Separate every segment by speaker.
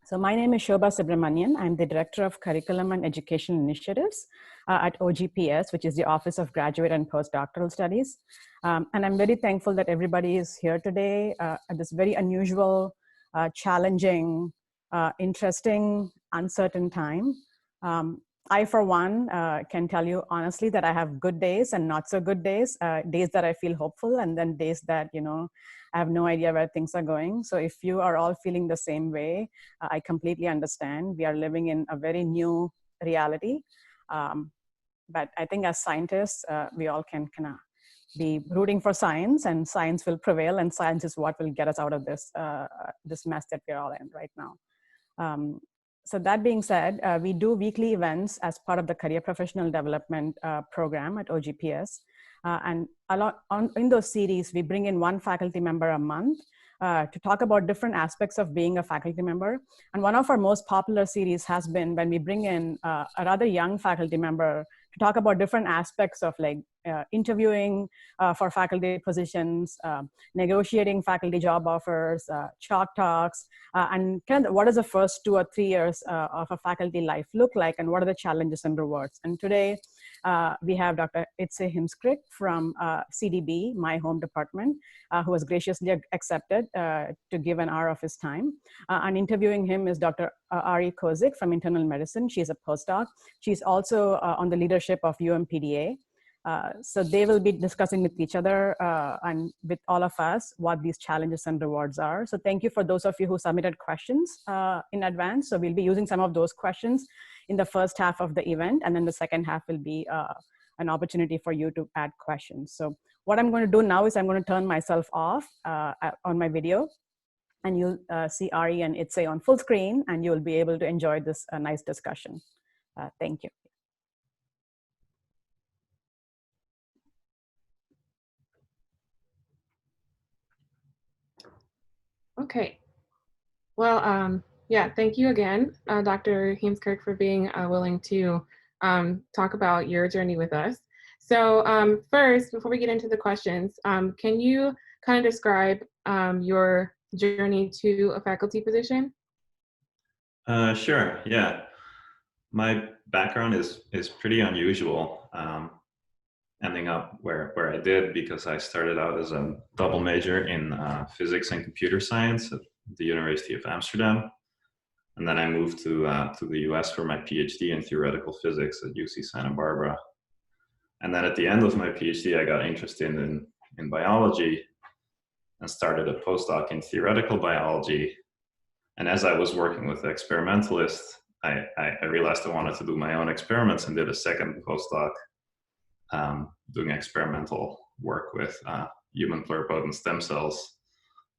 Speaker 1: So my name is Shobha Subramanian. I'm the Director of Curriculum and Education Initiatives at OGPS, which is the Office of Graduate and Postdoctoral Studies. And I'm very thankful that everybody is here today at this very unusual, challenging, interesting, uncertain time. I, for one, can tell you honestly that I have good days and not so good days, days that I feel hopeful, and then days that, I have no idea where things are going. So if you are all feeling the same way, I completely understand. We are living in a very new reality. But I think as scientists, we all can kind of be rooting for science, and science will prevail, and science is what will get us out of this, this mess that we're all in right now. So that being said, we do weekly events as part of the Career Professional Development program at OGPS. And in those series, we bring in one faculty member a month to talk about different aspects of being a faculty member. And one of our most popular series has been when we bring in a rather young faculty member to talk about different aspects of like interviewing for faculty positions, negotiating faculty job offers, chalk talks, and kind of what does the first 2 or 3 years of a faculty life look like, and what are the challenges and rewards. And today we have Dr. Idse Heemskerk from CDB, my home department, who has graciously accepted to give an hour of his time. And interviewing him is Dr. Ari Kozik from Internal Medicine. She's a postdoc. She's also on the leadership of UMPDA. So they will be discussing with each other and with all of us what these challenges and rewards are. So thank you for those of you who submitted questions in advance. So we'll be using some of those questions in the first half of the event, and then the second half will be an opportunity for you to add questions. So what I'm going to do now is I'm going to turn myself off on my video, and you'll see Ari and Idse on full screen, and you'll be able to enjoy this nice discussion. Thank you.
Speaker 2: Okay. Well, yeah, thank you again, Dr. Heemskerk, for being willing to talk about your journey with us. So first, before we get into the questions, can you kind of describe your journey to a faculty position?
Speaker 3: Sure, yeah. My background is pretty unusual, ending up where I did, because I started out as a double major in physics and computer science at the University of Amsterdam. And then I moved to the US for my PhD in theoretical physics at UC Santa Barbara. And then at the end of my PhD, I got interested in biology and started a postdoc in theoretical biology. And as I was working with experimentalists, I realized I wanted to do my own experiments, and did a second postdoc doing experimental work with human pluripotent stem cells.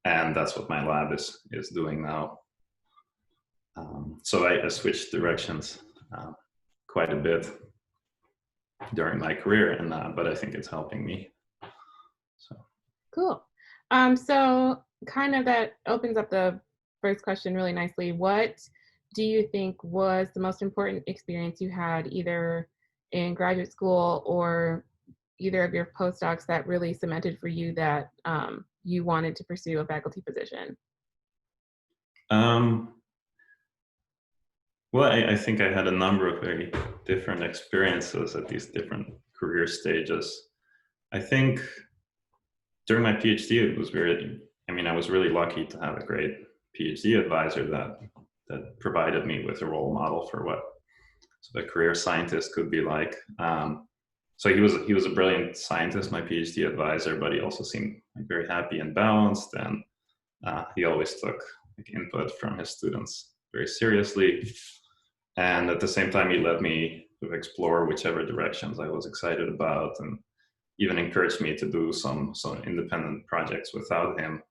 Speaker 3: And that's what my lab is doing now. So I switched directions quite a bit during my career, and but I think it's helping me. So
Speaker 2: cool. So kind of that opens up the first question really nicely. What do you think was the most important experience you had either in graduate school or either of your postdocs that really cemented for you that you wanted to pursue a faculty position?
Speaker 3: Well, I think I had a number of very different experiences at these different career stages. I think during my PhD, it was I was really lucky to have a great PhD advisor that provided me with a role model for what a career scientist could be like. So he was a brilliant scientist, my PhD advisor, but he also seemed very happy and balanced, and he always took input from his students very seriously. And at the same time, he let me explore whichever directions I was excited about, and even encouraged me to do some independent projects without him,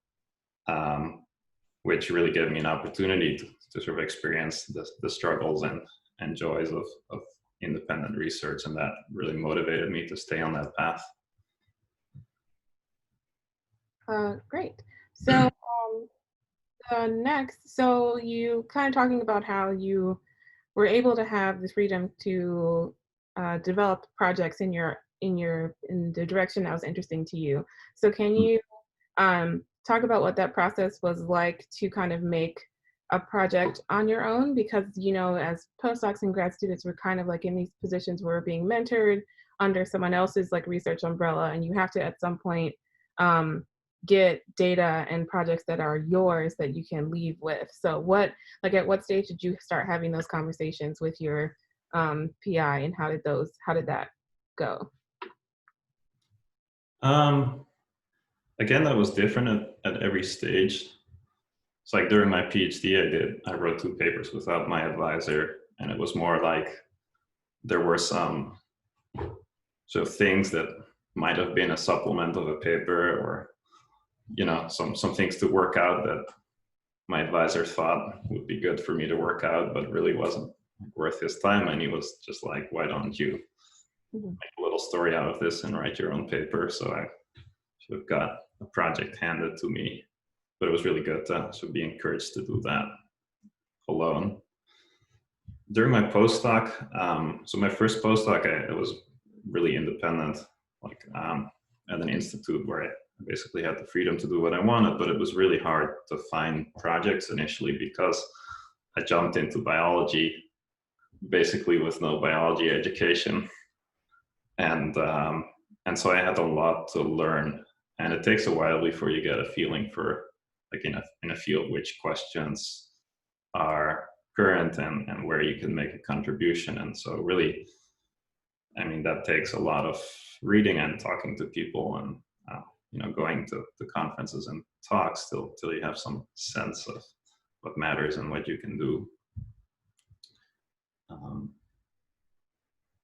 Speaker 3: which really gave me an opportunity to sort of experience the struggles and joys of independent research, and that really motivated me to stay on that path.
Speaker 2: Great. So next, so you kind of talking about how you were able to have the freedom to develop projects in the direction that was interesting to you. So can you talk about what that process was like to kind of make a project on your own? Because, you know, as postdocs and grad students, we're kind of like in these positions where we're being mentored under someone else's like research umbrella, and you have to at some point get data and projects that are yours that you can leave with. So what, like at what stage did you start having those conversations with your PI, and how did that go?
Speaker 3: Again, that was different at every stage. It's like during my PhD, I wrote 2 papers without my advisor, and it was more like there were some sort of things that might have been a supplement of a paper, or you know, some things to work out that my advisor thought would be good for me to work out, but really wasn't worth his time. And he was just like, "Why don't you make a little story out of this and write your own paper?" So I sort of got a project handed to me, but it was really good to sort of be encouraged to do that alone. During my postdoc, so my first postdoc, it was really independent, like at an institute where I basically had the freedom to do what I wanted, but it was really hard to find projects initially because I jumped into biology basically with no biology education, and so I had a lot to learn, and it takes a while before you get a feeling for, like in a field, which questions are current and where you can make a contribution. And so really, I mean, that takes a lot of reading and talking to people, and you know, going to conferences and talks till you have some sense of what matters and what you can do.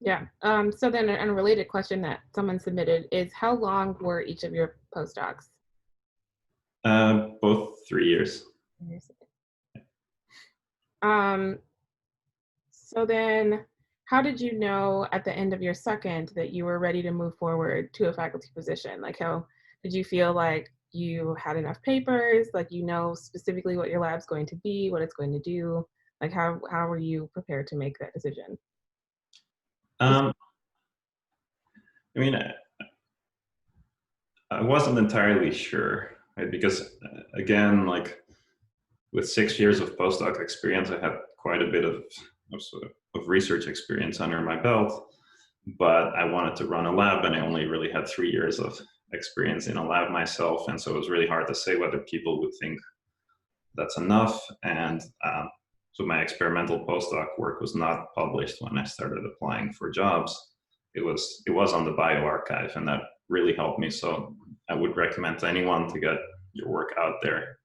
Speaker 2: Yeah. So then an unrelated question that someone submitted is, how long were each of your postdocs?
Speaker 3: Both 3 years.
Speaker 2: So then how did you know at the end of your second that you were ready to move forward to a faculty position? Like, how did you feel like you had enough papers, like you know specifically what your lab's going to be, what it's going to do? Like how were you prepared to make that decision?
Speaker 3: I mean, I wasn't entirely sure, right? Because again, like with 6 years of postdoc experience, I had quite a bit of research experience under my belt, but I wanted to run a lab, and I only really had 3 years of experience in a lab myself. And so it was really hard to say whether people would think that's enough. And so my experimental postdoc work was not published when I started applying for jobs. It was on the bioarchive, and that really helped me. So I would recommend to anyone to get your work out there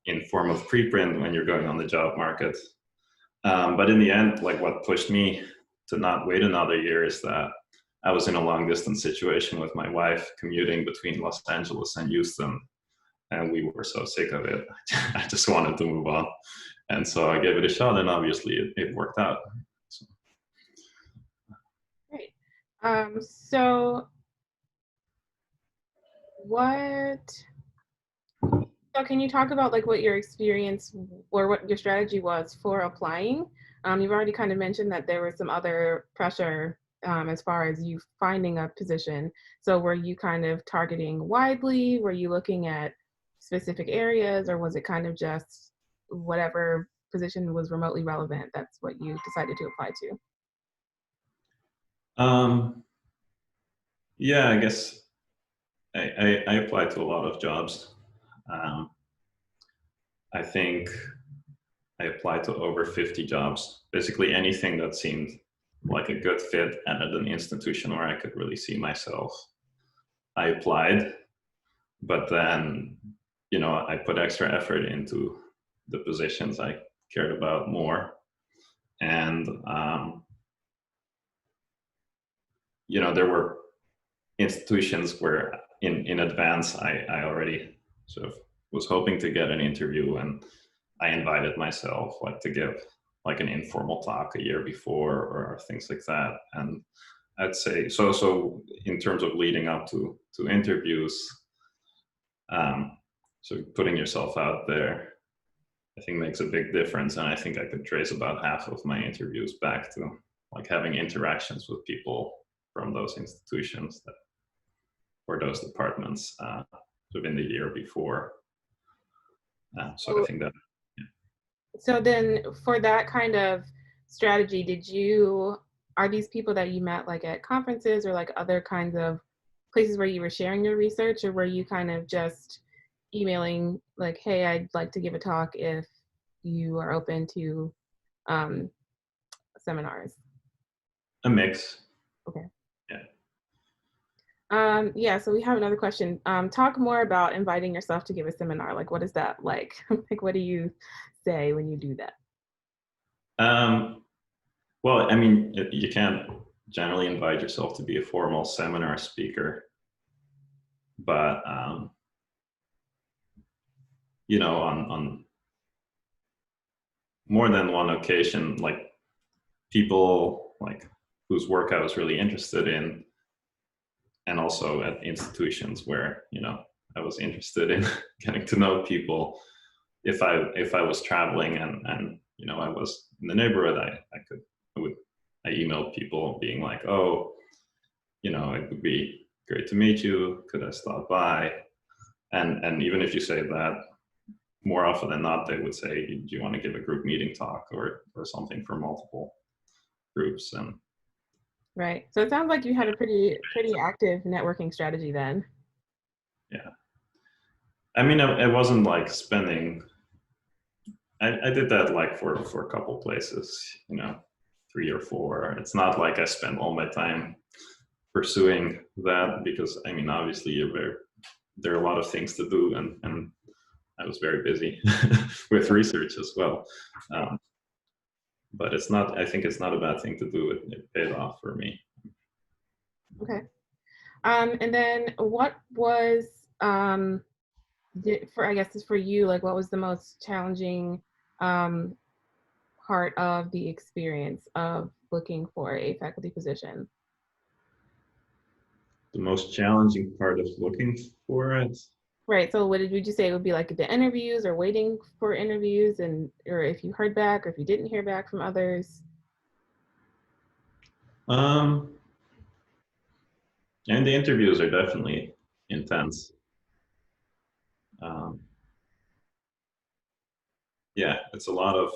Speaker 3: in form of preprint when you're going on the job market. But in the end, like what pushed me to not wait another year is that I was in a long distance situation with my wife, commuting between Los Angeles and Houston, and we were so sick of it. I just wanted to move on. And so I gave it a shot, and obviously it worked out. So.
Speaker 2: Great. So can you talk about like what your experience or what your strategy was for applying? You've already kind of mentioned that there was some other pressure as far as you finding a position. So were you kind of targeting widely? Were you looking at specific areas, or was it kind of just whatever position was remotely relevant, that's what you decided to apply to?
Speaker 3: Yeah, I guess I applied to a lot of jobs. I think I applied to over 50 jobs, basically anything that seemed like a good fit and at an institution where I could really see myself. I applied, but then, you know, I put extra effort into the positions I cared about more. And, you know, there were institutions where in advance I already sort of was hoping to get an interview, and I invited myself like to give like an informal talk a year before or things like that. And I'd say so in terms of leading up to interviews, so putting yourself out there, I think makes a big difference. And I think I could trace about half of my interviews back to like having interactions with people from those institutions that, or those departments within the year before. So I think that. Yeah.
Speaker 2: So then for that kind of strategy, are these people that you met like at conferences or like other kinds of places where you were sharing your research, or were you kind of just emailing like, hey, I'd like to give a talk if you are open to um, seminars?
Speaker 3: A mix.
Speaker 2: Okay.
Speaker 3: Yeah.
Speaker 2: Yeah, so we have another question. Talk more about inviting yourself to give a seminar. Like, what is that like? Like, what do you say when you do that?
Speaker 3: Well, I mean, you can't generally invite yourself to be a formal seminar speaker, but you know, on more than one occasion, like people like whose work I was really interested in, and also at institutions where, you know, I was interested in getting to know people. If I was traveling and you know, I was in the neighborhood, I emailed people being like, oh, you know, it would be great to meet you. Could I stop by? And even if you say that, more often than not, they would say, do you want to give a group meeting talk or something for multiple groups? And
Speaker 2: Right. So it sounds like you had a pretty active networking strategy then.
Speaker 3: yeah, I mean, it wasn't like spending. I did that like for a couple places, you know, 3 or 4. It's not like I spent all my time pursuing that because I mean, obviously, there are a lot of things to do, and I was very busy with research as well. But it's not. I think it's not a bad thing to do. It paid off for me.
Speaker 2: Okay. And then what was for, I guess, for you, like what was the most challenging part of the experience of looking for a faculty position?
Speaker 3: The most challenging part of looking for it.
Speaker 2: Right. So what would you say it would be, like the interviews or waiting for interviews, and or if you heard back or if you didn't hear back from others?
Speaker 3: And the interviews are definitely intense. Um, yeah, it's a lot of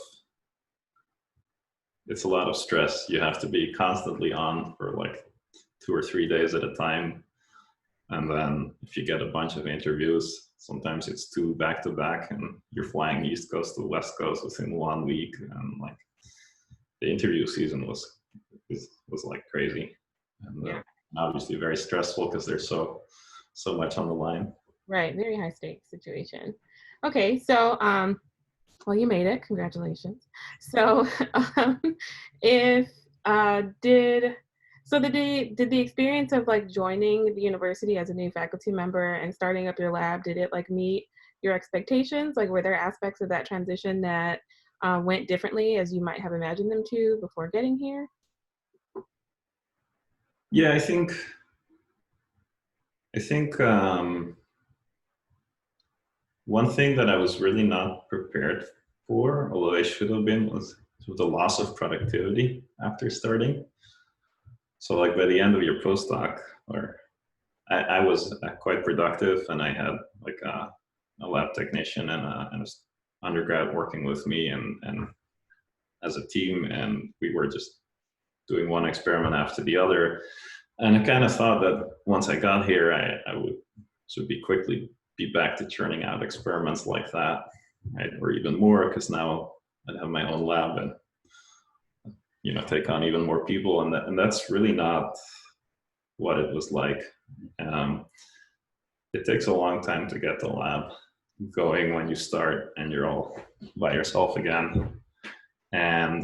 Speaker 3: stress. You have to be constantly on for like 2 or 3 days at a time. And then if you get a bunch of interviews, sometimes it's 2 back to back and you're flying East Coast to West Coast within 1 week. And like the interview season was like crazy. And
Speaker 2: Yeah.
Speaker 3: obviously very stressful because there's so much on the line.
Speaker 2: Right. Very high stakes situation. Okay. So, well, you made it. Congratulations. So, if did the experience of like joining the university as a new faculty member and starting up your lab, did it like meet your expectations? Like, were there aspects of that transition that went differently as you might have imagined them to before getting here?
Speaker 3: Yeah, I think one thing that I was really not prepared for, although I should have been, was the loss of productivity after starting. So like by the end of your postdoc, or I was quite productive, and I had like a lab technician and an undergrad working with me and as a team, and we were just doing one experiment after the other. And I kind of thought that once I got here, I should be quickly be back to churning out experiments like that, right? Or even more, because now I have my own lab and, you know, take on even more people, and that's really not what it was like. It takes a long time to get the lab going when you start and you're all by yourself again, and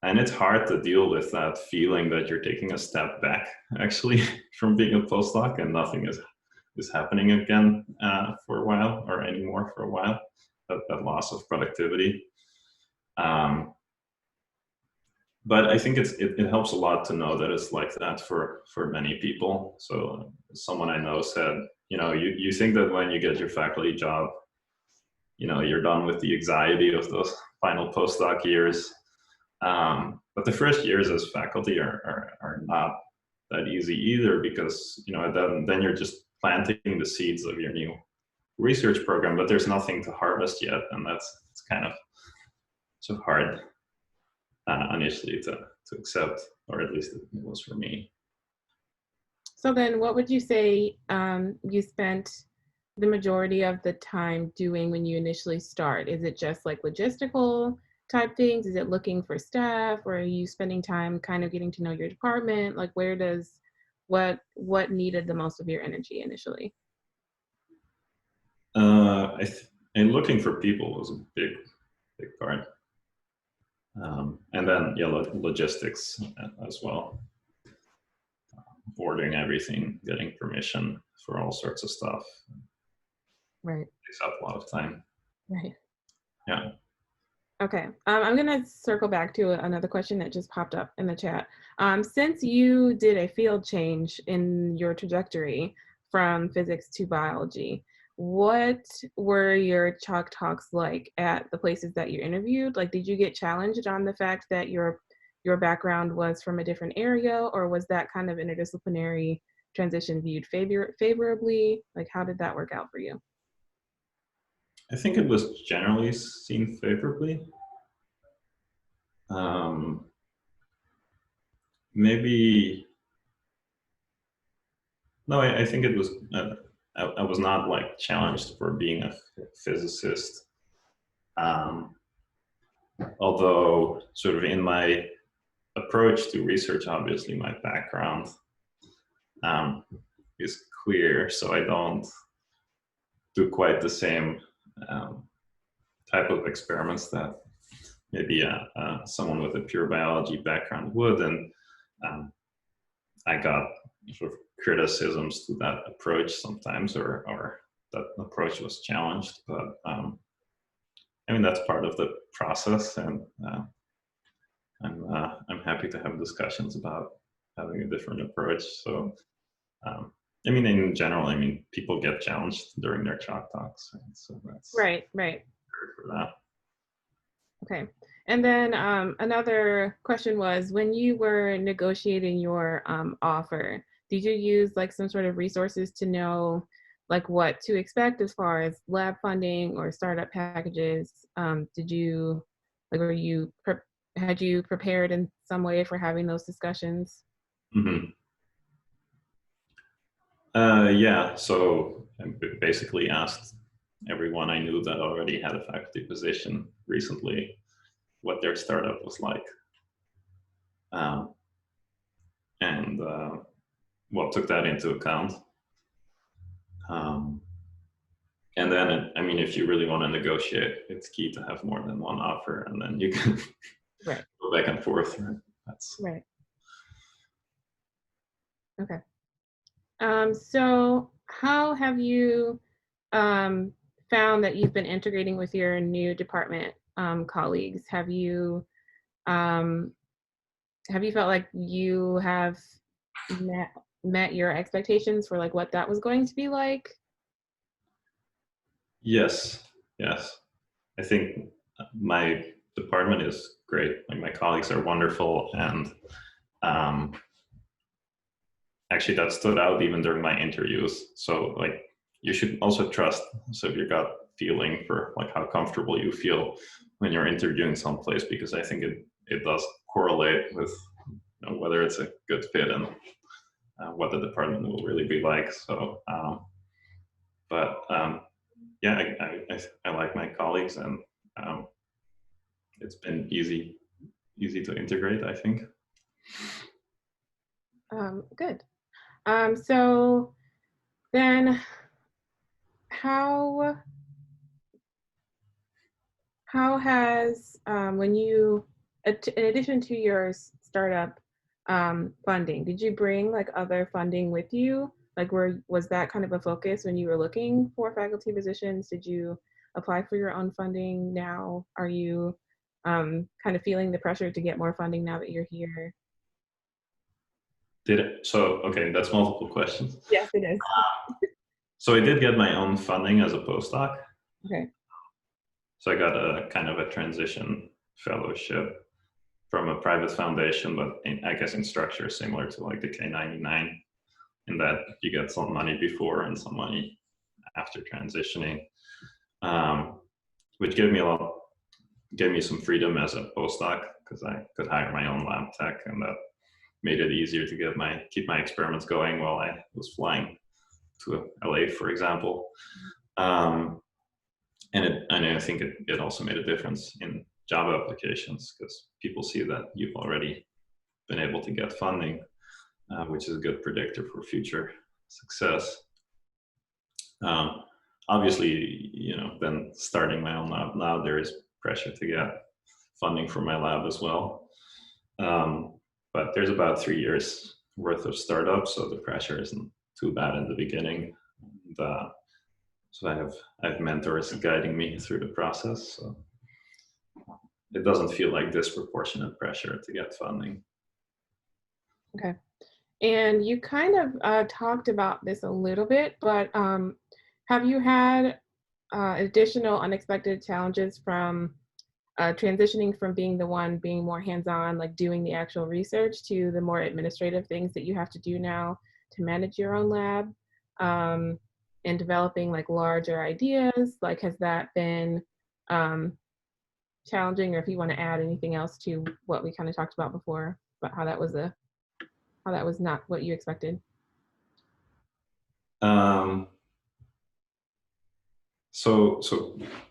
Speaker 3: it's hard to deal with that feeling that you're taking a step back actually from being a postdoc and nothing is happening again for a while or anymore for a while. That loss of productivity. But I think it helps a lot to know that it's like that for many people. So someone I know said, you know, you think that when you get your faculty job, you know, you're done with the anxiety of those final postdoc years. But the first years as faculty are not that easy either, because, you know, then you're just planting the seeds of your new research program, but there's nothing to harvest yet, and it's kind of so hard initially to accept, or at least it was for me.
Speaker 2: So then what would you say you spent the majority of the time doing when you initially start? Is it just like logistical type things? Is it looking for staff, or are you spending time kind of getting to know your department? Like where does, what needed the most of your energy initially?
Speaker 3: And looking for people was a big part. And then yeah, logistics as well. Ordering everything, getting permission for all sorts of stuff.
Speaker 2: Right.
Speaker 3: Takes up a lot of time.
Speaker 2: Right.
Speaker 3: Yeah.
Speaker 2: Okay. I'm going to circle back to another question that just popped up in the chat. Since you did a field change in your trajectory from physics to biology, what were your chalk talks like at the places that you interviewed? Like, did you get challenged on the fact that your background was from a different area, or was that kind of interdisciplinary transition viewed favorably? Like, how did that work out for you?
Speaker 3: I think it was generally seen favorably. Maybe, no, I think it was, I was not like challenged for being a physicist. Although sort of in my approach to research, obviously my background is clear, so I don't do quite the same type of experiments that maybe someone with a pure biology background would, and I got sort of criticisms to that approach sometimes, or that approach was challenged, but I mean that's part of the process, and I'm happy to have discussions about having a different approach. So I mean, in general, I mean, people get challenged during their chalk talks, right? So that's
Speaker 2: right
Speaker 3: for that.
Speaker 2: Okay. And then another question was, when you were negotiating your offer, did you use like some sort of resources to know like what to expect as far as lab funding or startup packages? Did you, like, had you prepared in some way for having those discussions?
Speaker 3: Mm-hmm. Yeah, so I basically asked everyone I knew that already had a faculty position recently what their startup was like. And well, took that into account. And then, I mean, if you really want to negotiate, it's key to have more than one offer, and then you can
Speaker 2: right.
Speaker 3: go back and forth. Right? That's
Speaker 2: right. Okay. So how have you found that you've been integrating with your new department colleagues? Have you felt like you have met your expectations for like what that was going to be like?
Speaker 3: yes. I think my department is great. Like my colleagues are wonderful, and actually that stood out even during my interviews. So like you should also trust sort of your gut feeling for like how comfortable you feel when you're interviewing someplace, because I think it does correlate with whether it's a good fit and what the department will really be like. So, yeah, I like my colleagues, and it's been easy to integrate, I think.
Speaker 2: Good. So then how has, when you, in addition to your startup funding, did you bring like other funding with you? Like was that kind of a focus when you were looking for faculty positions? Did you apply for your own funding now? Are you kind of feeling the pressure to get more funding now that you're here?
Speaker 3: Okay, that's multiple questions.
Speaker 2: Yes, it is.
Speaker 3: So I did get my own funding as a postdoc.
Speaker 2: Okay.
Speaker 3: So I got a kind of a transition fellowship from a private foundation, but I guess in structure similar to like the K99, in that you get some money before and some money after transitioning, which gave me some freedom as a postdoc, because I could hire my own lab tech, and that made it easier to keep my experiments going while I was flying to LA, for example. And I think it also made a difference in job applications, because people see that you've already been able to get funding, which is a good predictor for future success. Obviously, then starting my own lab now, there is pressure to get funding for my lab as well. But there's about 3 years worth of startup, so the pressure isn't too bad in the beginning. And, so I have mentors guiding me through the process. So it doesn't feel like disproportionate pressure to get funding.
Speaker 2: Okay. And you kind of talked about this a little bit, but have you had additional unexpected challenges from transitioning from being the one being more hands-on, like doing the actual research, to the more administrative things that you have to do now to manage your own lab, and developing like larger ideas? Like, has that been challenging? Or if you want to add anything else to what we kind of talked about before, about how that was not what you expected.
Speaker 3: So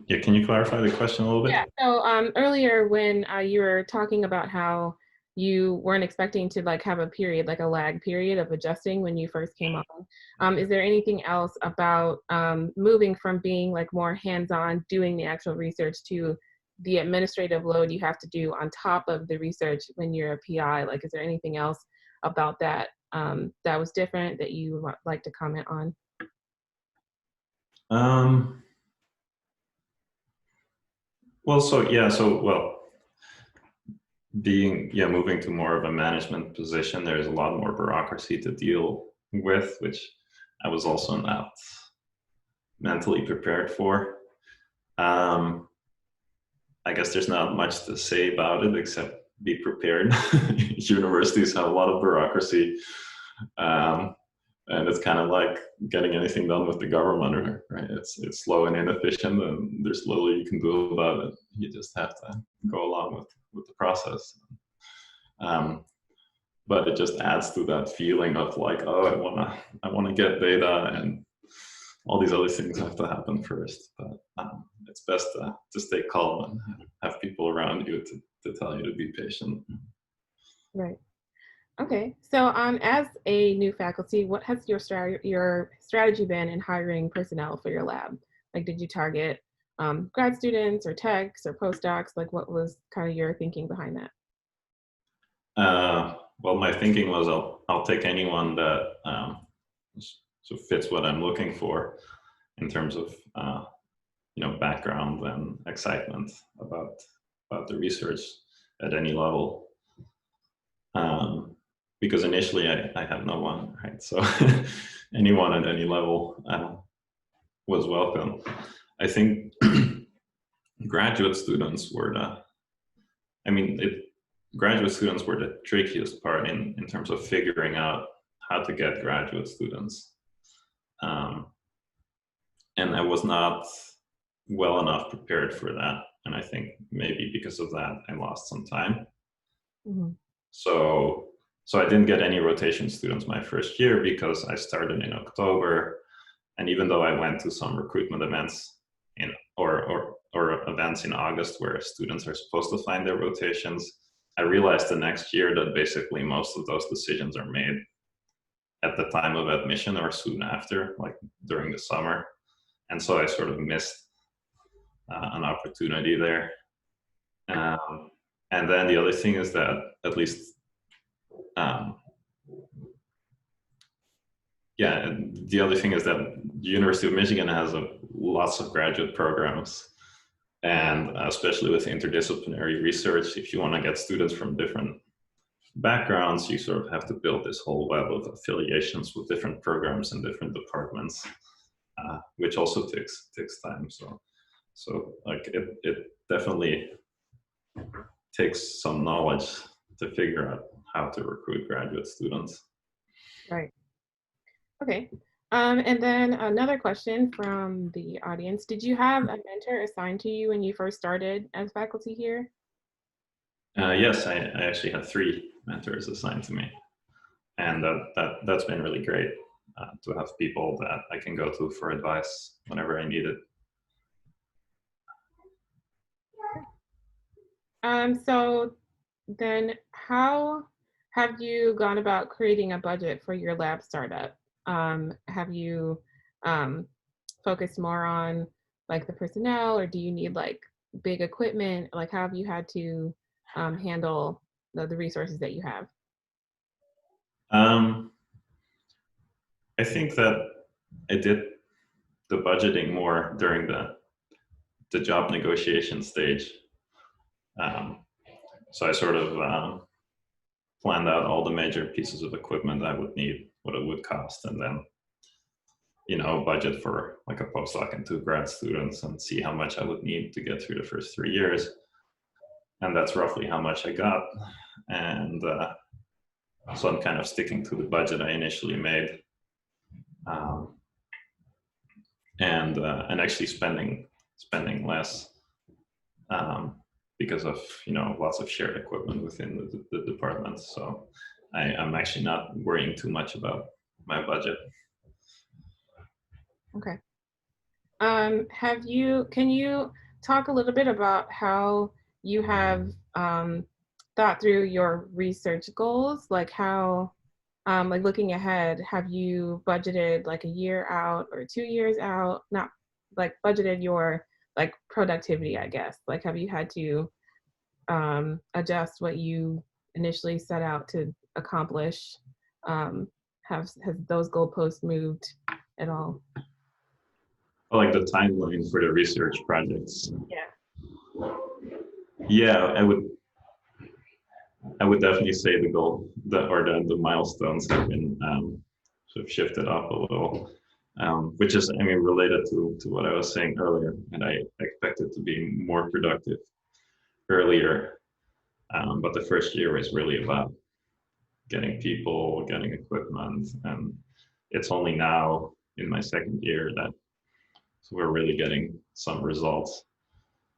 Speaker 3: yeah, can you clarify the question a little bit?
Speaker 2: Yeah. So earlier when you were talking about how you weren't expecting to like have a period, like a lag period of adjusting when you first came on, is there anything else about moving from being like more hands-on doing the actual research to the administrative load you have to do on top of the research when you're a PI? Like, is there anything else about that that was different that you would like to comment on?
Speaker 3: Moving to more of a management position, there's a lot more bureaucracy to deal with, which I was also not mentally prepared for. I guess there's not much to say about it except be prepared. Universities have a lot of bureaucracy, and it's kind of like getting anything done with the government, right? It's slow and inefficient, and there's little you can do about it. You just have to go along with the process. But it just adds to that feeling of like, oh, I wanna get data, and all these other things have to happen first. But it's best to stay calm and have people around you to tell you to be patient.
Speaker 2: Right. Okay. So as a new faculty, what has your strategy been in hiring personnel for your lab? Like, did you target grad students or techs or postdocs? Like, what was kind of your thinking behind that?
Speaker 3: Well, my thinking was I'll take anyone that fits what I'm looking for in terms of background and excitement about the research at any level. Because initially I had no one, right? So anyone at any level was welcome. I think graduate students were graduate students were the trickiest part in terms of figuring out how to get graduate students. And I was not well enough prepared for that. And I think maybe because of that, I lost some time. Mm-hmm. So I didn't get any rotation students my first year because I started in October. And even though I went to some recruitment events or events in August where students are supposed to find their rotations, I realized the next year that basically most of those decisions are made at the time of admission or soon after, like during the summer. And so I sort of missed an opportunity there. And then the other thing is that at least, the other thing is that the University of Michigan has lots of graduate programs. And especially with interdisciplinary research, if you want to get students from different backgrounds, you sort of have to build this whole web of affiliations with different programs and different departments, which also takes time. So like it definitely takes some knowledge to figure out how to recruit graduate students.
Speaker 2: Right. Okay. And then another question from the audience. Did you have a mentor assigned to you when you first started as faculty here?
Speaker 3: Yes, I actually had 3 mentors assigned to me. And that's been really great to have people that I can go to for advice whenever I need it.
Speaker 2: So then how have you gone about creating a budget for your lab startup? Have you focused more on like the personnel, or do you need like big equipment? Like how have you had to handle the resources that you have?
Speaker 3: Um, I think that I did the budgeting more during the job negotiation stage. Um, so I sort of planned out all the major pieces of equipment I would need, what it would cost, and then budget for like a postdoc and 2 grad students and see how much I would need to get through the first 3 years. And that's roughly how much I got. And so I'm kind of sticking to the budget I initially made, and actually spending less because of lots of shared equipment within the department. So I'm actually not worrying too much about my budget.
Speaker 2: Okay. Can you talk a little bit about how you have thought through your research goals? Like how, like looking ahead, have you budgeted like a year out or 2 years out? Not like budgeted your like productivity, I guess. Like have you had to adjust what you initially set out to accomplish? Has those goalposts moved at all?
Speaker 3: I like the timeline for the research projects.
Speaker 2: Yeah.
Speaker 3: Yeah, I would definitely say the goal, the milestones have been sort of shifted up a little, which is, related to what I was saying earlier. And I expected to be more productive earlier, but the first year was really about getting people, getting equipment, and it's only now in my second year that we're really getting some results.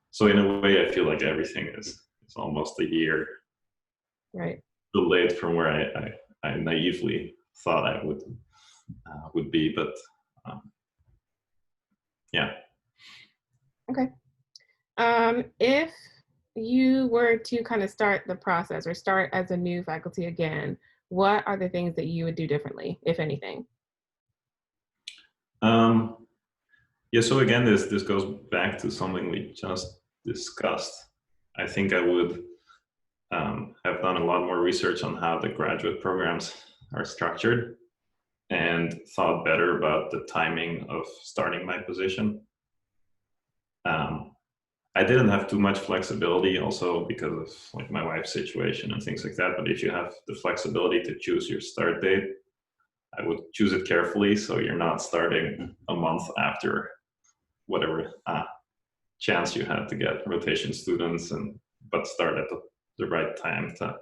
Speaker 3: So in a way, I feel like everything is almost a year
Speaker 2: Right.
Speaker 3: delayed from where I naively thought I would be, but yeah.
Speaker 2: Okay. If you were to kind of start the process or start as a new faculty again, what are the things that you would do differently, if anything?
Speaker 3: Yeah, so again, this goes back to something we just discussed. I think I would have done a lot more research on how the graduate programs are structured and thought better about the timing of starting my position. I didn't have too much flexibility also because of like my wife's situation and things like that. But if you have the flexibility to choose your start date, I would choose it carefully so you're not starting a month after whatever chance you had to get rotation students, but start at the right time to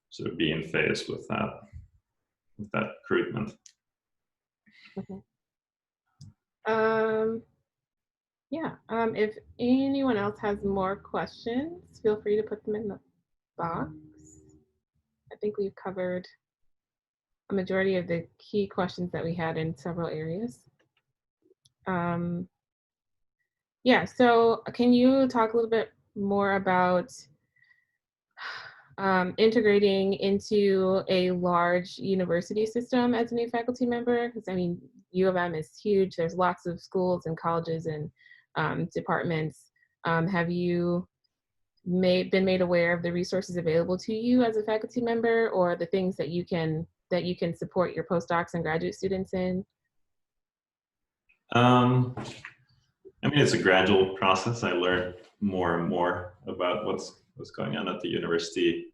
Speaker 3: sort of be in phase with that recruitment.
Speaker 2: Okay. Yeah. If anyone else has more questions, feel free to put them in the box. I think we've covered a majority of the key questions that we had in several areas. Yeah, so can you talk a little bit more about integrating into a large university system as a new faculty member? Because I mean, U of M is huge. There's lots of schools and colleges and departments. Have you been made aware of the resources available to you as a faculty member, or the things that you can support your postdocs and graduate students in?
Speaker 3: It's a gradual process. I learn more and more about what's going on at the university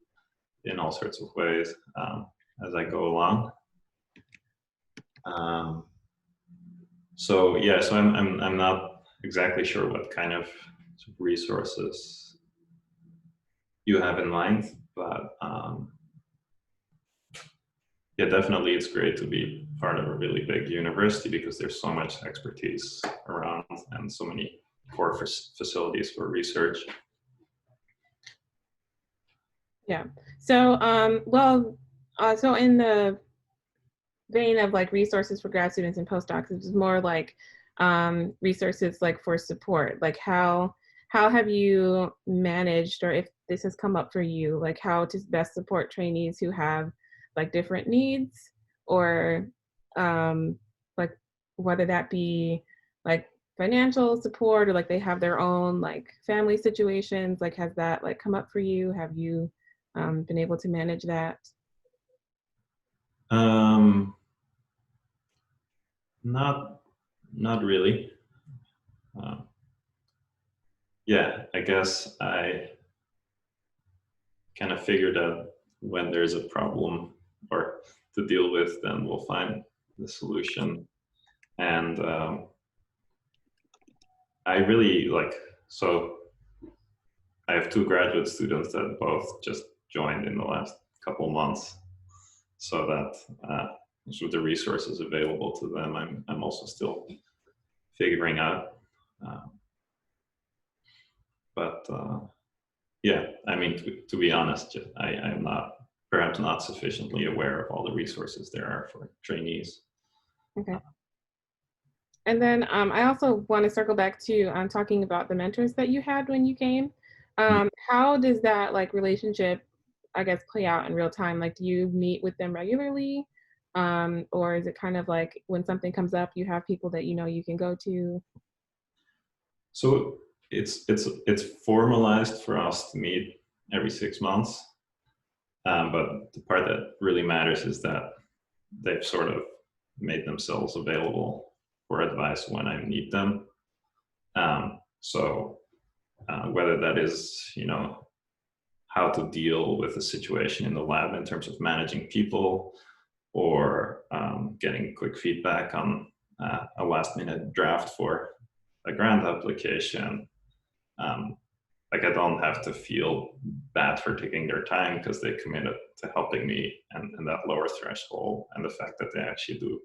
Speaker 3: in all sorts of ways as I go along. So I'm not exactly sure what kind of resources you have in mind, but yeah, definitely it's great to be part of a really big university because there's so much expertise around and so many core facilities for research.
Speaker 2: Yeah. So, so in the vein of like resources for grad students and postdocs, it's more like resources like for support. Like how have you managed, or if this has come up for you, like how to best support trainees who have like different needs, or like whether that be like financial support, or like they have their own like family situations. Like has that like come up for you? Have you been able to manage that?
Speaker 3: Um, not not really. Uh, yeah, I guess I kind of figured out when there's a problem or to deal with, then we'll find the solution. And I really like, so I have two graduate students that both just joined in the last couple months, so that with the resources available to them, I'm also still figuring out. Uh, but yeah, I mean, to be honest, I'm not, perhaps not sufficiently aware of all the resources there are for trainees.
Speaker 2: Okay. And then I also want to circle back to talking about the mentors that you had when you came. How does that like relationship, I guess, play out in real time? Like, do you meet with them regularly? Or is it kind of like when something comes up, you have people that you know you can go to?
Speaker 3: So it's formalized for us to meet every 6 months, but the part that really matters is that they've sort of made themselves available for advice when I need them. So whether that is, you know, how to deal with a situation in the lab in terms of managing people, or getting quick feedback on a last minute draft for a grant application. Um, like I don't have to feel bad for taking their time because they committed to helping me, and that lower threshold and the fact that they actually do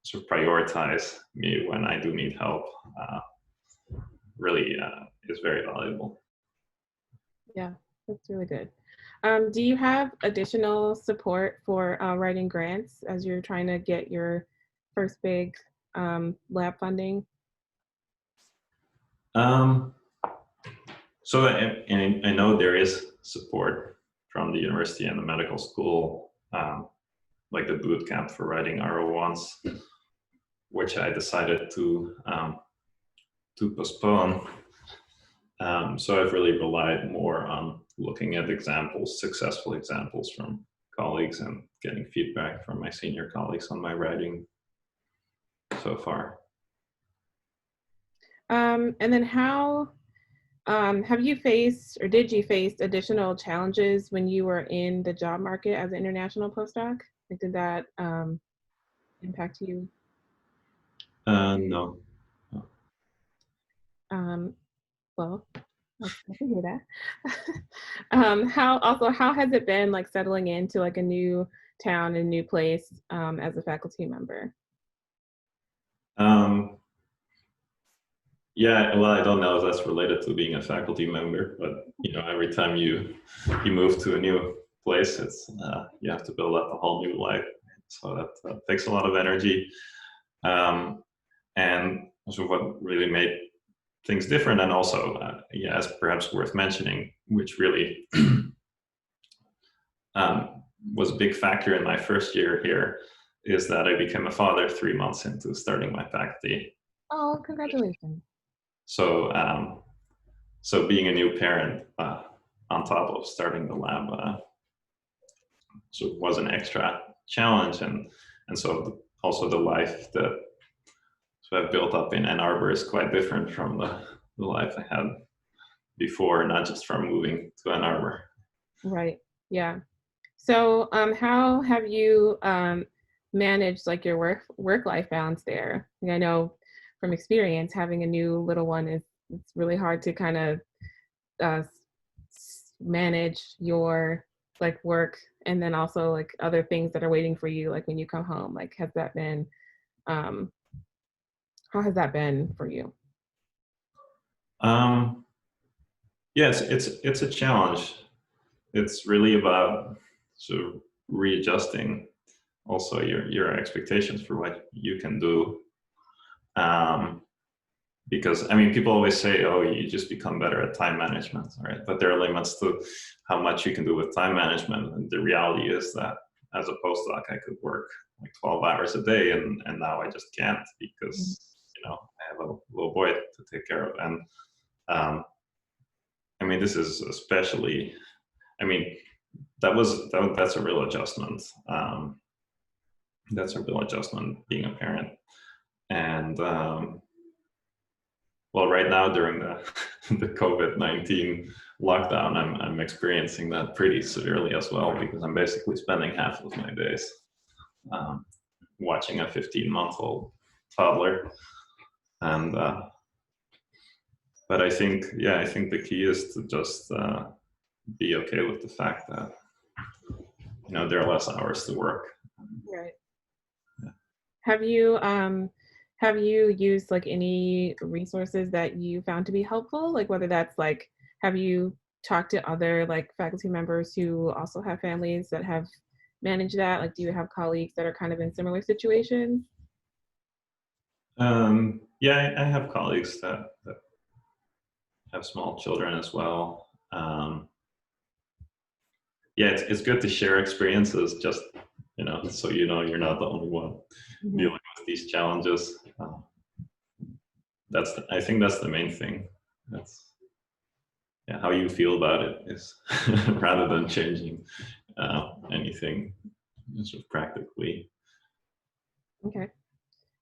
Speaker 3: sort of prioritize me when I do need help really is very valuable.
Speaker 2: Yeah, that's really good. Do you have additional support for writing grants as you're trying to get your first big lab funding?
Speaker 3: So I know there is support from the university and the medical school, like the boot camp for writing R01s, which I decided to postpone. So I've really relied more on looking at examples, successful examples from colleagues, and getting feedback from my senior colleagues on my writing so far.
Speaker 2: And then how have you faced, or did you face additional challenges when you were in the job market as an international postdoc? Like, did that impact you?
Speaker 3: No.
Speaker 2: Well, I can hear that. How has it been like settling into like a new town and new place as a faculty member?
Speaker 3: Yeah, well, I don't know if that's related to being a faculty member, but you know, every time you move to a new place, it's you have to build up a whole new life. So that takes a lot of energy. And also, what really made things different, and also, yeah, as perhaps worth mentioning, which really was a big factor in my first year here, is that I became a father 3 months into starting my faculty.
Speaker 2: Oh, congratulations.
Speaker 3: So, so being a new parent on top of starting the lab, so it was an extra challenge, and so also the life that so I've built up in Ann Arbor is quite different from the life I had before, not just from moving to Ann Arbor.
Speaker 2: Right. Yeah. So, how have you managed like your work-life balance there? Like, I know from experience, having a new little one it's really hard to kind of manage your like work and then also like other things that are waiting for you, like when you come home? Like, has that been, how has that been for you?
Speaker 3: Yes, it's a challenge. It's really about sort of readjusting also your expectations for what you can do. Because I mean, people always say, "Oh, you just become better at time management," right? But there are limits to how much you can do with time management. And the reality is that as a postdoc, I could work like 12 hours a day, and now I just can't because I have a little boy to take care of. And I mean, this is especially. I mean, that's a real adjustment. That's a real adjustment being a parent, and well, right now during the the COVID-19 lockdown, I'm experiencing that pretty severely as well because I'm basically spending half of my days um, watching a 15-month-old toddler, and but I think the key is to just be okay with the fact that there are less hours to work.
Speaker 2: Right.
Speaker 3: Yeah.
Speaker 2: Have you used like any resources that you found to be helpful? Like whether that's like, have you talked to other like faculty members who also have families that have managed that? Like, do you have colleagues that are kind of in similar situations?
Speaker 3: Yeah, I have colleagues that have small children as well. Yeah, it's good to share experiences, just so you're not the only one dealing with these challenges. I think that's the main thing. That's how you feel about it is rather than changing anything sort of practically.
Speaker 2: Okay.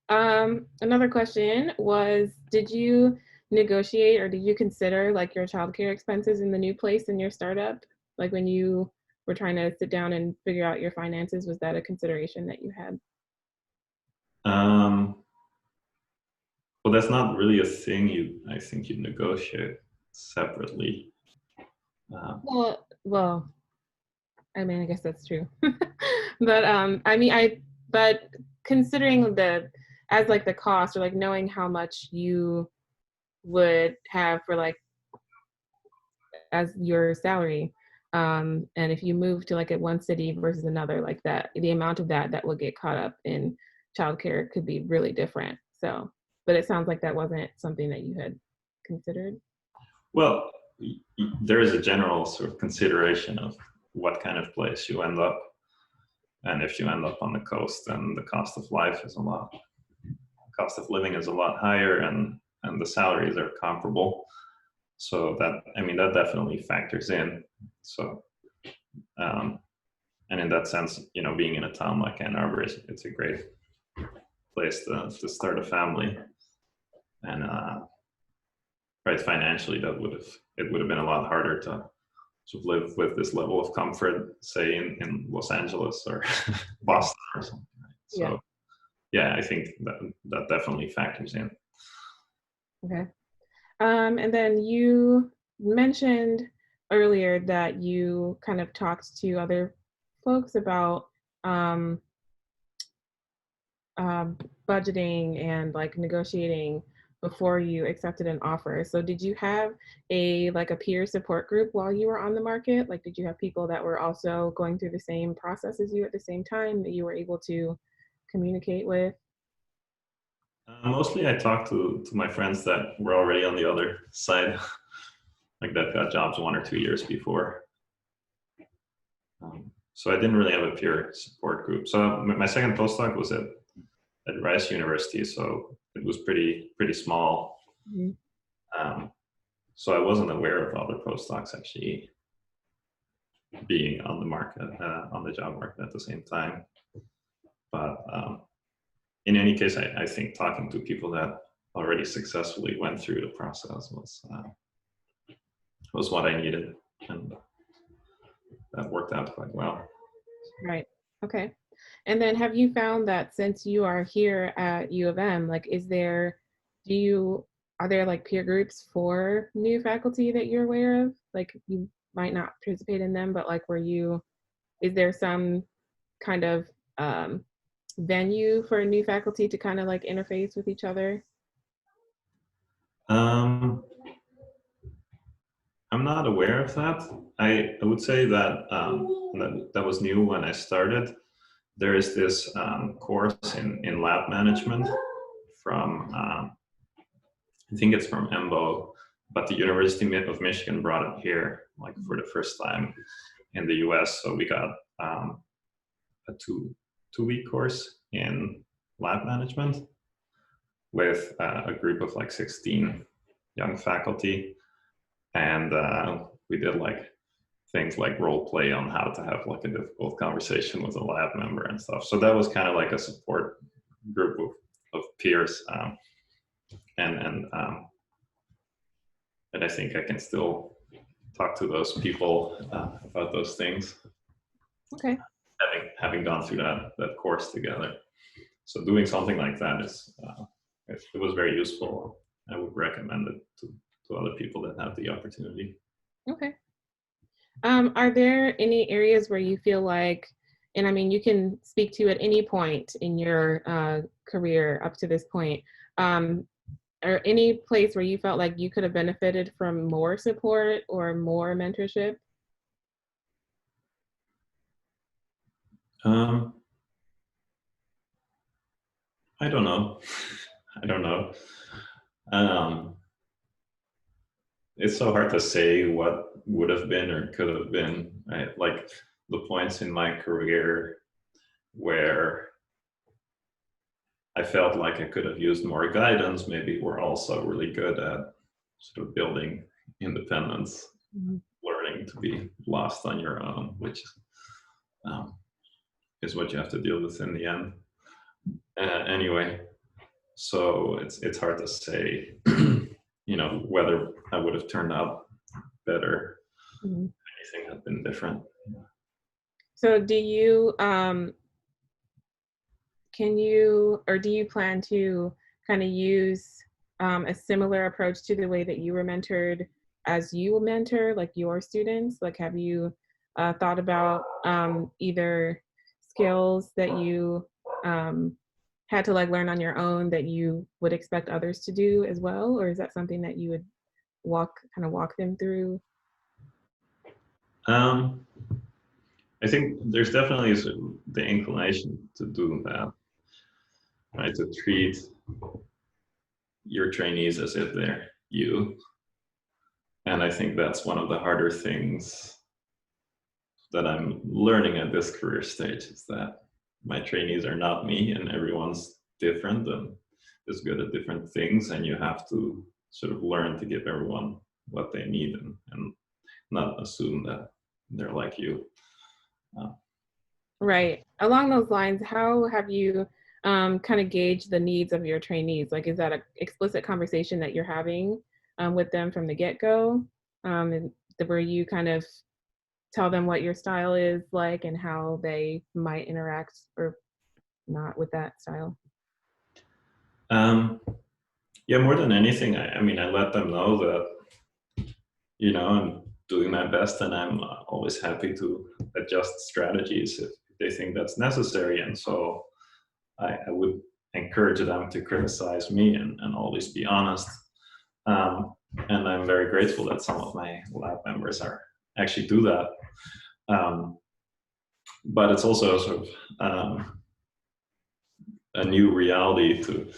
Speaker 2: Another question was, did you negotiate or did you consider like your childcare expenses in the new place in your startup? Like when you were trying to sit down and figure out your finances, was that a consideration that you had?
Speaker 3: Well, that's not really a thing I think you negotiate separately.
Speaker 2: Well, I mean, I guess that's true. But but considering as like the cost or like knowing how much you would have for like as your salary, and if you move to like a one city versus another, like that, the amount of that would get caught up in childcare could be really different. So, but it sounds like that wasn't something that you had considered.
Speaker 3: Well, there is a general sort of consideration of what kind of place you end up. And if you end up on the coast, then the cost of living is a lot higher, and the salaries are comparable. So that definitely factors in. So, and in that sense, being in a town like Ann Arbor, it's a great place to start a family. And right, financially, it would have been a lot harder to live with this level of comfort, say in Los Angeles or Boston or something. Right? So I think that definitely factors in.
Speaker 2: Okay. And then you mentioned earlier that you kind of talked to other folks about budgeting and like negotiating before you accepted an offer. So did you have a peer support group while you were on the market? Like, did you have people that were also going through the same process as you at the same time that you were able to communicate with?
Speaker 3: Mostly I talked to my friends that were already on the other side, like that got jobs 1 or 2 years before. So I didn't really have a peer support group. So my second postdoc was at Rice University, so it was pretty small. Mm-hmm. So I wasn't aware of other postdocs actually being on the market, on the job market at the same time. But in any case, I think talking to people that already successfully went through the process was what I needed, and that worked out quite well.
Speaker 2: Right. Okay. And then have you found that since you are here at U of M, like, are there like peer groups for new faculty that you're aware of? Like, you might not participate in them, but like, is there some kind of venue for new faculty to kind of like interface with each other?
Speaker 3: I'm not aware of that. I would say that, that was new when I started. There is this course in lab management from, I think it's from EMBO, but the University of Michigan brought it here like for the first time in the US. So we got a two-week course in lab management with a group of like 16 young faculty. And we did like things like role play on how to have like a difficult conversation with a lab member and stuff. So that was kind of like a support group of peers. And I think I can still talk to those people about those things.
Speaker 2: Okay.
Speaker 3: Having gone through that course together. So doing something like that it was very useful. I would recommend it to other people that have the opportunity.
Speaker 2: Okay. Are there any areas where you feel like, and I mean, you can speak to at any point in your career up to this point, or any place where you felt like you could have benefited from more support or more mentorship?
Speaker 3: I don't know. I don't know. It's so hard to say what would have been or could have been. Right? Like the points in my career where I felt like I could have used more guidance, maybe were also really good at sort of building independence, learning to be lost on your own, which is what you have to deal with in the end. Anyway, so it's hard to say, whether I would have turned out better. Anything had been different.
Speaker 2: So do you do you plan to kind of use a similar approach to the way that you were mentored as you mentor like your students? Like, have you thought about either skills that you had to like learn on your own that you would expect others to do as well? Or is that something that you would walk them through?
Speaker 3: I think there's definitely the inclination to do that, right? To treat your trainees as if they're you. And I think that's one of the harder things that I'm learning at this career stage, is that my trainees are not me, and everyone's different and is good at different things, and you have to sort of learn to give everyone what they need and not assume that they're like you.
Speaker 2: Right. Along those lines, how have you kind of gauged the needs of your trainees? Like, is that an explicit conversation that you're having with them from the get-go? And where you kind of tell them what your style is like and how they might interact or not with that style?
Speaker 3: Yeah, more than anything, I mean, I let them know that, I'm doing my best, and I'm always happy to adjust strategies if they think that's necessary. And so I would encourage them to criticize me and always be honest. And I'm very grateful that some of my lab members actually do that. But it's also sort of a new reality to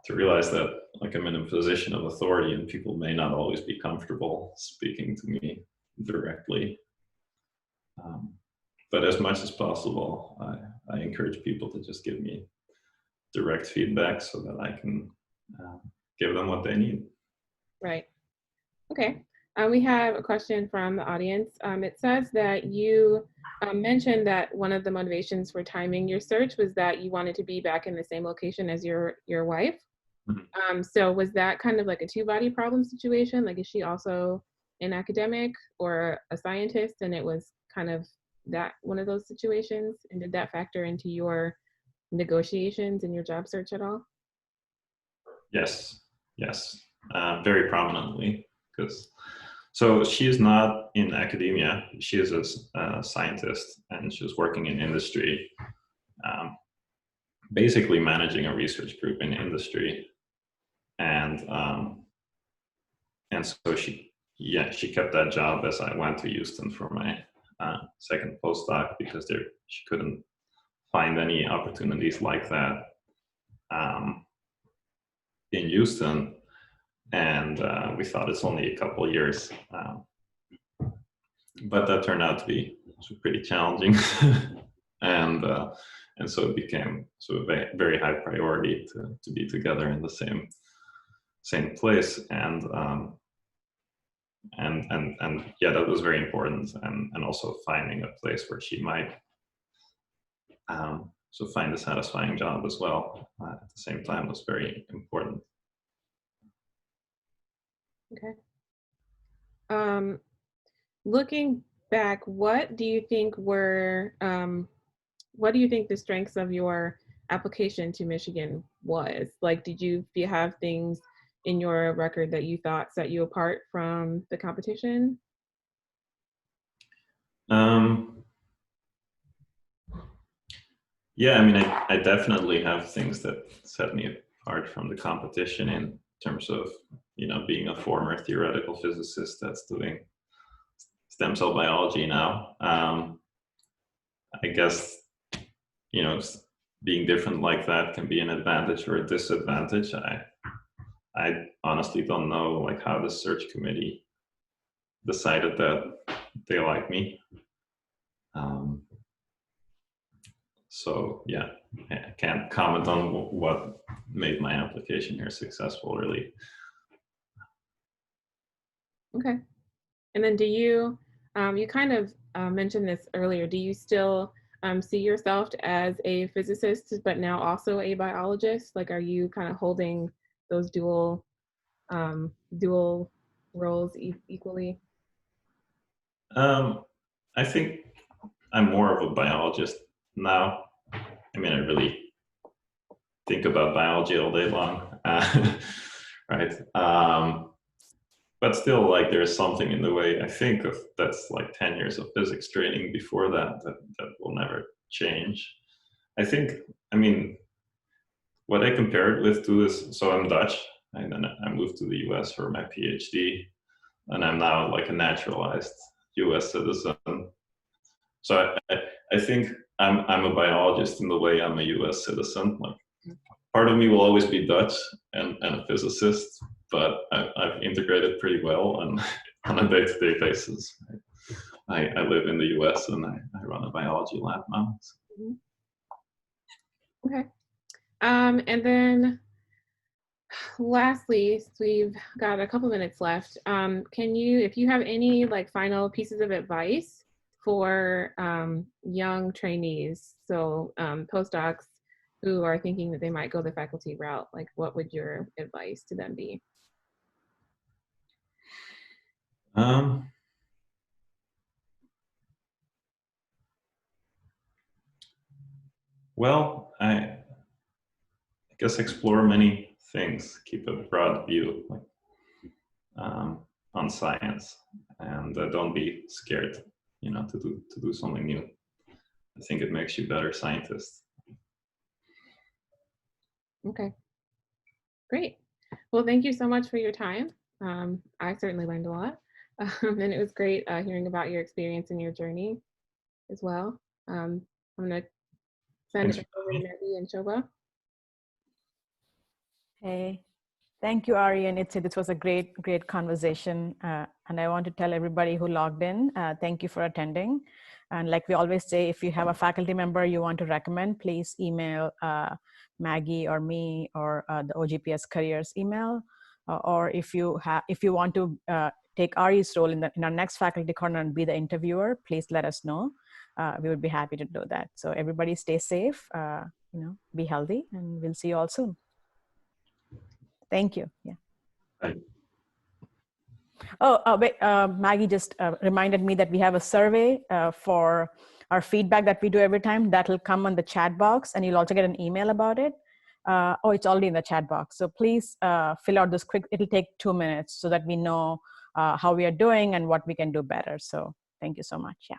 Speaker 3: realize that, like, I'm in a position of authority, and people may not always be comfortable speaking to me directly. But as much as possible, I encourage people to just give me direct feedback so that I can give them what they need.
Speaker 2: Right. Okay. We have a question from the audience. It says that you mentioned that one of the motivations for timing your search was that you wanted to be back in the same location as your wife. Mm-hmm. So was that kind of like a two-body problem situation? Like, is she also an academic or a scientist, and it was kind of that one of those situations? And did that factor into your negotiations and your job search at all?
Speaker 3: Yes, very prominently, because So she is not in academia. She is a scientist, and she's working in industry, basically managing a research group in industry. And so she kept that job as I went to Houston for my second postdoc, because she couldn't find any opportunities like that in Houston. And we thought it's only a couple of years, but that turned out to be pretty challenging. and so it became sort of a very high priority to be together in the same place. And yeah, that was very important. And also finding a place where she might find a satisfying job as well at the same time was very important.
Speaker 2: Okay. Looking back, what do you think the strengths of your application to Michigan was? Like, did you have things in your record that you thought set you apart from the competition?
Speaker 3: Yeah, I mean, I definitely have things that set me apart from the competition in terms of, being a former theoretical physicist that's doing stem cell biology now. I guess, being different like that can be an advantage or a disadvantage. I honestly don't know like how the search committee decided that they like me. So yeah, I can't comment on what made my application here successful, really.
Speaker 2: Okay. And then do you, you kind of mentioned this earlier, do you still see yourself as a physicist, but now also a biologist? Like, are you kind of holding those dual roles equally?
Speaker 3: I think I'm more of a biologist now. I mean, I really think about biology all day long, right? But still, like, there's something in the way I think of that's like 10 years of physics training before that will never change. I think, I mean, what I compare it with too is, so I'm Dutch, and then I moved to the US for my PhD, and I'm now like a naturalized US citizen. So I think I'm a biologist in the way I'm a US citizen. Like, part of me will always be Dutch and a physicist, but I've integrated pretty well on a day-to-day basis. I live in the US and I run a biology lab now.
Speaker 2: Okay. And then lastly, we've got a couple minutes left. Can you, if you have any like final pieces of advice for young trainees, so postdocs who are thinking that they might go the faculty route, like what would your advice to them be?
Speaker 3: Well, I guess explore many things, keep a broad view, like, on science, and don't be scared, to do something new. I think it makes you better scientists.
Speaker 2: Okay, great. Well, thank you so much for your time. I certainly learned a lot, and it was great hearing about your experience and your journey as well. I'm gonna send it over to Maggie and Shoba.
Speaker 1: Hey, thank you, Ari and Idse. This was a great conversation. And I want to tell everybody who logged in, thank you for attending. And like we always say, if you have a faculty member you want to recommend, please email Maggie or me or the OGPS careers email. Or if you want to take Ari's role in our next faculty corner and be the interviewer, please let us know. We would be happy to do that. So everybody stay safe, be healthy, and we'll see you all soon. Thank you. Yeah.
Speaker 3: Bye.
Speaker 1: Oh, wait, Maggie just reminded me that we have a survey for our feedback that we do every time. That will come on the chat box, and you'll also get an email about it. It's already in the chat box. So please fill out this quick. It'll take 2 minutes so that we know how we are doing and what we can do better. So thank you so much. Yeah.